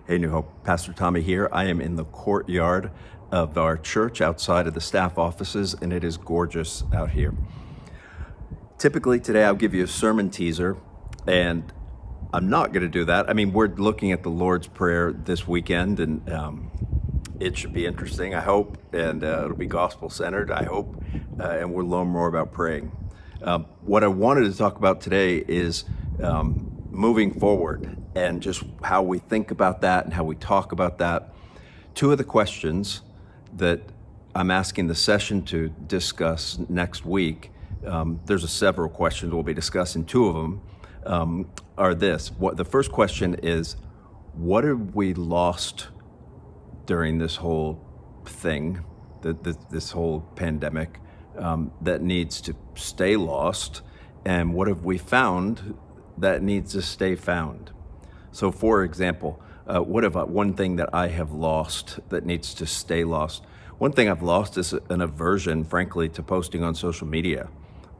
Hey, New Hope. Pastor Tommy here. I am in the courtyard of our church outside of the staff offices, and it is gorgeous out here. Typically, today I'll give you a sermon teaser, and I'm not going to do that. I mean, we're looking at the Lord's Prayer this weekend, and it should be interesting, I hope, and it'll be gospel-centered, I hope, and we'll learn more about praying. What I wanted to talk about today is moving forward and just how we think about that and how we talk about that. Two of the questions that I'm asking the session to discuss next week, there's several questions we'll be discussing. Two of them are this. The first question is, what have we lost during this whole thing, this whole pandemic, that needs to stay lost? And what have we found that needs to stay found? So for example, one thing that I have lost that needs to stay lost? One thing I've lost is an aversion, frankly, to posting on social media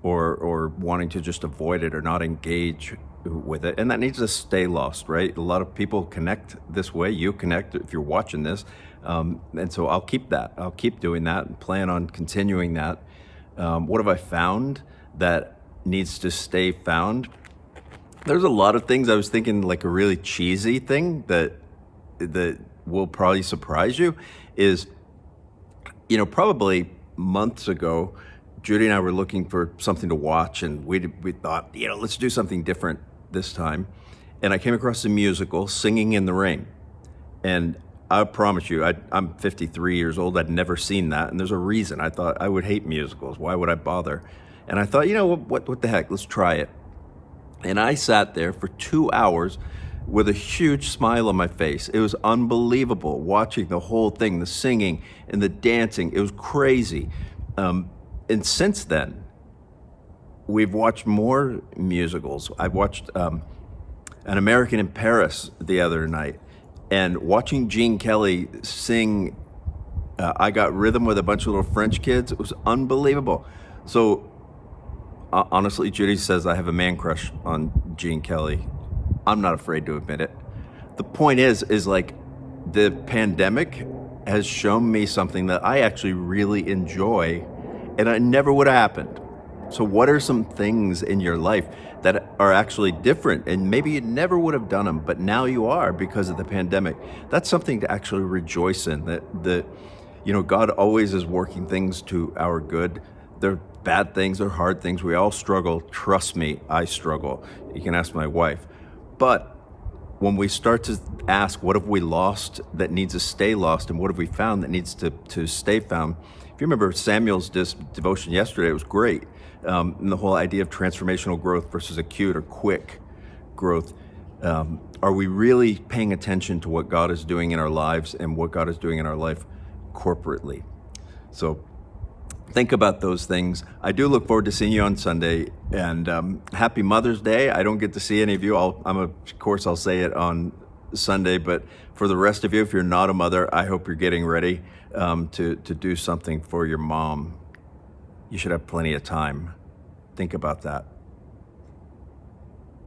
or wanting to just avoid it or not engage with it. And that needs to stay lost, right? A lot of people connect this way. You connect if you're watching this. And so I'll keep that. I'll keep doing that and plan on continuing that. What have I found that needs to stay found? There's a lot of things. I was thinking like a really cheesy thing that will probably surprise you is, probably months ago, Judy and I were looking for something to watch, and we thought, let's do something different this time. And I came across a musical, Singing in the Rain. And I promise you, I'm 53 years old. I'd never seen that. And there's a reason. I thought I would hate musicals. Why would I bother? And I thought, what the heck? Let's try it. And I sat there for 2 hours with a huge smile on my face. It was unbelievable watching the whole thing, the singing and the dancing. It was crazy. And since then, we've watched more musicals. I watched An American in Paris the other night, and watching Gene Kelly sing I Got Rhythm with a bunch of little French kids, it was unbelievable. So honestly, Judy says I have a man crush on Gene Kelly. I'm not afraid to admit it. The point is like the pandemic has shown me something that I actually really enjoy, and it never would have happened. So what are some things in your life that are actually different, and maybe you never would have done them, but now you are because of the pandemic? That's something to actually rejoice in, that God always is working things to our good. They're bad things, they're hard things. We all struggle. Trust me, I struggle. You can ask my wife. But when we start to ask, what have we lost that needs to stay lost, and what have we found that needs to stay found? If you remember Samuel's devotion yesterday, it was great. And the whole idea of transformational growth versus acute or quick growth. Are we really paying attention to what God is doing in our lives and what God is doing in our life corporately? So think about those things. I do look forward to seeing you on Sunday, and happy Mother's Day. I don't get to see any of you. Of course, I'll say it on Sunday, but for the rest of you, if you're not a mother, I hope you're getting ready to do something for your mom. You should have plenty of time. Think about that.